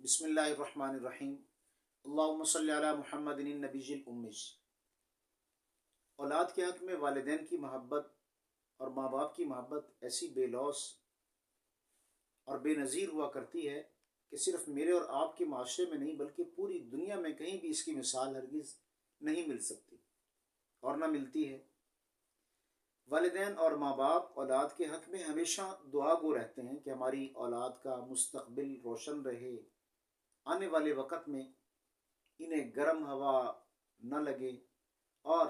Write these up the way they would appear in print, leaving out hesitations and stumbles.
بسم اللہ الرحمن الرحیم۔ اللہم صلی علی محمد النبی الامج۔ اولاد کے حق میں والدین کی محبت اور ماں باپ کی محبت ایسی بے لوث اور بے نظیر ہوا کرتی ہے کہ صرف میرے اور آپ کے معاشرے میں نہیں بلکہ پوری دنیا میں کہیں بھی اس کی مثال ہرگز نہیں مل سکتی اور نہ ملتی ہے۔ والدین اور ماں باپ اولاد کے حق میں ہمیشہ دعا گو رہتے ہیں کہ ہماری اولاد کا مستقبل روشن رہے، آنے والے وقت میں انہیں گرم ہوا نہ لگے اور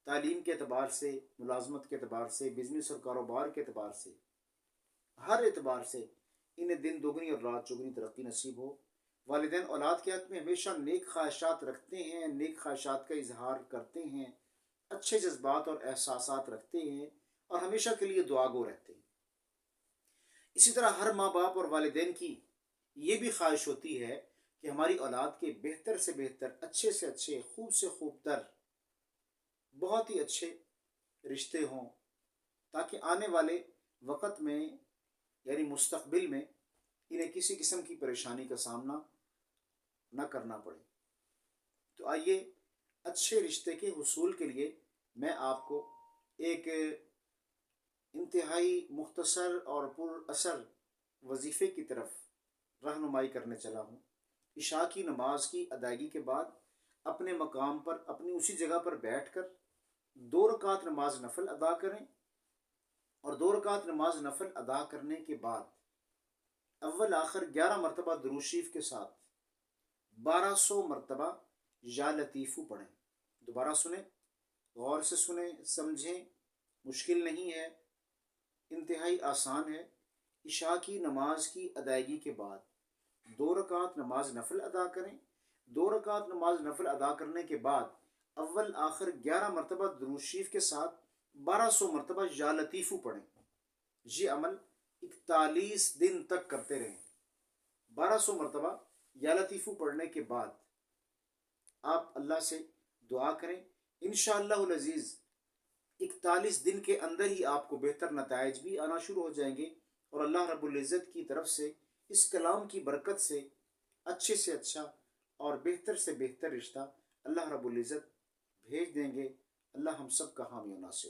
تعلیم کے اعتبار سے، ملازمت کے اعتبار سے، بزنس اور کاروبار کے اعتبار سے، ہر اعتبار سے انہیں دن دگنی اور رات چگنی ترقی نصیب ہو۔ والدین اولاد کے حق میں ہمیشہ نیک خواہشات رکھتے ہیں، نیک خواہشات کا اظہار کرتے ہیں، اچھے جذبات اور احساسات رکھتے ہیں اور ہمیشہ کے لیے دعا گو رہتے ہیں۔ اسی طرح ہر ماں باپ اور والدین کی یہ بھی خواہش ہوتی ہے کہ ہماری اولاد کے بہتر سے بہتر، اچھے سے اچھے، خوب سے خوب تر، بہت ہی اچھے رشتے ہوں تاکہ آنے والے وقت میں یعنی مستقبل میں انہیں کسی قسم کی پریشانی کا سامنا نہ کرنا پڑے۔ تو آئیے اچھے رشتے کے حصول کے لیے میں آپ کو ایک انتہائی مختصر اور پر اثر وظیفے کی طرف رہنمائی کرنے چلا ہوں۔ عشاء کی نماز کی ادائیگی کے بعد اپنے مقام پر، اپنی اسی جگہ پر بیٹھ کر 2 رکعت نماز نفل ادا کریں اور 2 رکعت نماز نفل ادا کرنے کے بعد اول آخر 11 مرتبہ درود شریف کے ساتھ 1200 مرتبہ یا لطیفو پڑھیں۔ دوبارہ سنیں، غور سے سنیں، سمجھیں، مشکل نہیں ہے، انتہائی آسان ہے۔ عشاء کی نماز کی ادائیگی کے بعد 2 رکعت نماز نفل ادا کریں۔ 2 رکعت نماز نفل ادا کرنے کے بعد اول آخر 11 مرتبہ درود شریف کے ساتھ 1200 مرتبہ یا لطیفو پڑھیں۔ یہ عمل 41 دن تک کرتے رہیں۔ 1200 مرتبہ یا لطیفو پڑھنے کے بعد آپ اللہ سے دعا کریں، انشاءاللہ العزیز 41 دن کے اندر ہی آپ کو بہتر نتائج بھی آنا شروع ہو جائیں گے اور اللہ رب العزت کی طرف سے اس کلام کی برکت سے اچھے سے اچھا اور بہتر سے بہتر رشتہ اللہ رب العزت بھیج دیں گے۔ اللہ ہم سب کا حامی و ناصر۔